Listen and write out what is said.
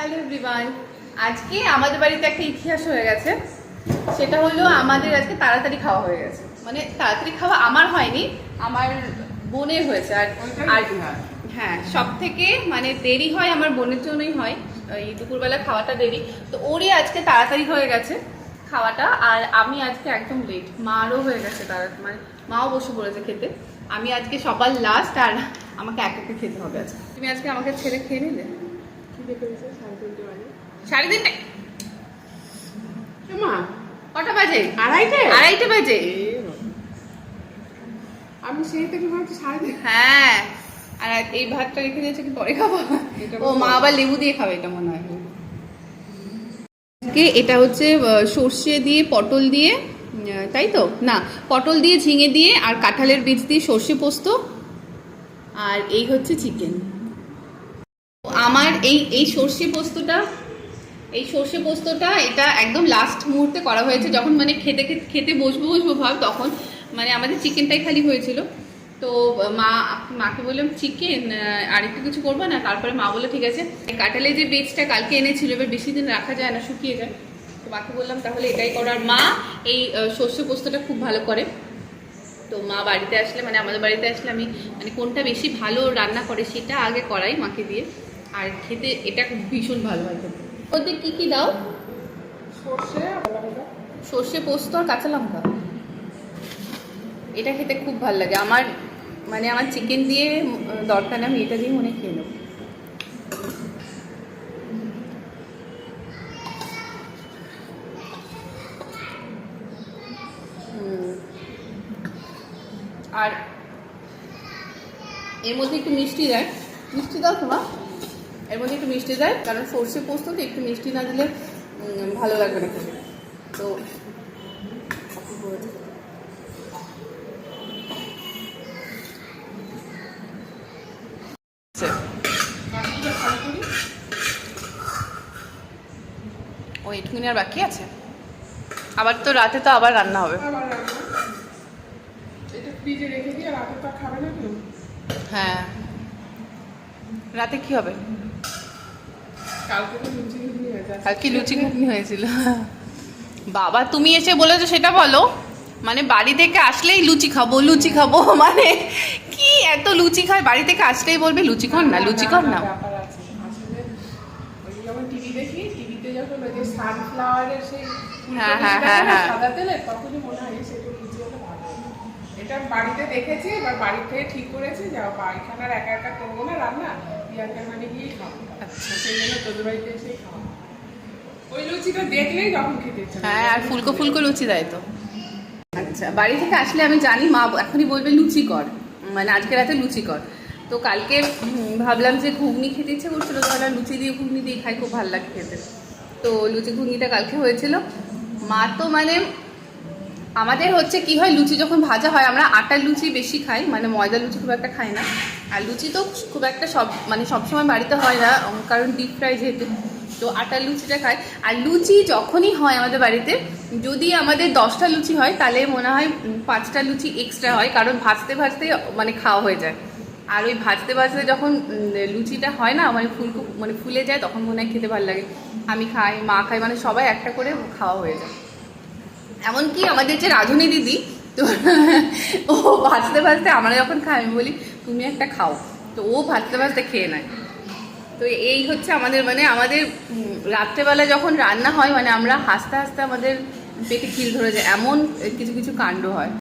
Hello everyone, আজকে আমাদের বাড়িতে একটা ইতিহাস হয়ে গেছে। সেটা হলো আমাদের আজকে তাড়াতাড়ি খাওয়া হয়ে গেছে। মানে তাড়াতাড়ি খাওয়া আমার হয়নি, আমার বোনের হয়েছে। আর হ্যাঁ, সব থেকে মানে দেরি হয় আমার বোনের জন্যই হয়, এই দুপুরবেলা খাওয়াটা দেরি। তো ওরই আজকে তাড়াতাড়ি হয়ে গেছে খাওয়াটা, আর আমি আজকে একদম লেট। মারও হয়ে গেছে তাড়াতাড়ি, মানে মাও বসে পড়েছে খেতে। আমি আজকে সবার লাস্ট, আর আমাকে এক একটা খেতে হবে আজকে। তুমি আজকে আমাকে ছেড়ে খেয়ে নিলে? সাড়ে তিনটে? কটা বাজে? আড়াইটে বাজে। আমি সেই থেকে ভাবছি সাড়ে তিন। হ্যাঁ, আর এই ভাতটা রেখে দিয়েছে কি পরে খাবো? ও মা আবার লেবু দিয়ে খাবে এটা মনে হয়। এটা হচ্ছে সর্ষে দিয়ে পটল দিয়ে, তাই তো না, পটল দিয়ে ঝিঙে দিয়ে আর কাঁঠালের বীজ দিয়ে সর্ষে পোস্ত, আর এই হচ্ছে চিকেন। আমার এই সর্ষে পোস্তটা এটা একদম লাস্ট মুহূর্তে করা হয়েছে, যখন মানে খেতে বসবো ভাব, তখন মানে আমাদের চিকেনটাই খালি হয়েছিল। তো মাকে বললাম চিকেন আর একটু কিছু করবো না, তারপরে মা বললো ঠিক আছে। কাঁঠালের যে বীজটা কালকে এনেছিল, এবার বেশি দিন রাখা যায় না, শুকিয়ে যায়। তো মাকে বললাম তাহলে এটাই করো। আর মা এই সর্ষে পোস্তটা খুব ভালো করে। তো মা বাড়িতে আসলে, মানে আমাদের বাড়িতে আসলে আমি মানে কোনটা বেশি ভালো রান্না করে সেটা আগে করাই মাকে দিয়ে, আর খেতে এটা ভীষণ ভালো হয় খেতে। ওতে কি কি দাও? সর্ষে পোস্ত আর কাঁচা লঙ্কা। এটা খেতে খুব ভালো লাগে আমার, মানে আমার চিকেন দিয়ে দরকার নেই, আমি এটা দিয়ে মনে খেয়ে নেব। আর এর মধ্যে একটু মিষ্টি দেয়, মিষ্টি দাও তোমার, এর মধ্যে একটু মিষ্টি দেয়, কারণ সর্ষে পোস্ত তো একটু মিষ্টি না দিলে ভালো লাগবে না খেতে। তো ও একটুখানি আর বাকি আছে, আবার তো রাতে তো আবার রান্না হবে। হ্যাঁ, রাতে কি হবে? কালকে লুচি ঘুগনি হয়েছিল। বাবা তুমি এসে বলেছো সেটা বলো, মানে বাড়ি থেকে আসলেই লুচি খাবো মানে কি এত লুচি খায়? বাড়ি থেকে আসলেই বলবে লুচি খান না, লুচি খান না। এটা বাড়িতে দেখেছি, এবার বাড়ি থেকে ঠিক করেছি যাও পায়খানার একা একা করবো না রান্না, পিয়াজের মানে গিয়েই খাবো। আচ্ছা, সেই জন্য তোদের বাড়িতে এসেই খাওয়া। ওই লুচিটা দেখলেই যখন খেতে ইচ্ছা। হ্যাঁ, আর ফুলকো লুচি দেয় তো। আচ্ছা, বাড়ি থেকে আসলে আমি জানি মা এখনই বলবে লুচি কর, মানে আজকে রাতে লুচি কর। তো কালকে ভাবলাম যে ঘুগনি খেতে ইচ্ছে করছিল, তাহলে লুচি দিয়ে ঘুগনি দিয়ে খাই, খুব ভালো লাগে খেতে। তো লুচি ঘুগনিটা কালকে হয়েছিল। মা তো মানে আমাদের হচ্ছে কি হয়, লুচি যখন ভাজা হয় আমরা আটার লুচি বেশি খাই, মানে ময়দা লুচি খুব একটা খাই না। আর লুচি তো খুব একটা সবসময় বাড়িতে হয় না, কারণ ডিপ ফ্রাই যেহেতু, তো আটার লুচিটা খাই। আর লুচি যখনই হয় আমাদের বাড়িতে, যদি আমাদের 10টা লুচি হয় তাহলে মনে হয় 5টা লুচি এক্সট্রা হয়, কারণ ভাজতে মানে খাওয়া হয়ে যায়। আর ওই ভাজতে যখন লুচিটা হয় না, মানে ফুলে যায়, তখন মনে হয় খেতে ভালো লাগে। আমি খাই, মা খাই, মানে সবাই একটা করে খাওয়া হয়ে যায়। এমনকি আমাদের যে রাধুনী দিদি, তো ও ভাজতে আমরা যখন খাই আমি বলি তুমি একটা খাও, তো ও ভাজতে খেয়ে নেয়। তো এই হচ্ছে আমাদের, মানে আমাদের রাত্রেবেলা যখন রান্না হয়, মানে আমরা হাসতে আমাদের পেটে খিল ধরে যায়, এমন কিছু কাণ্ড হয়।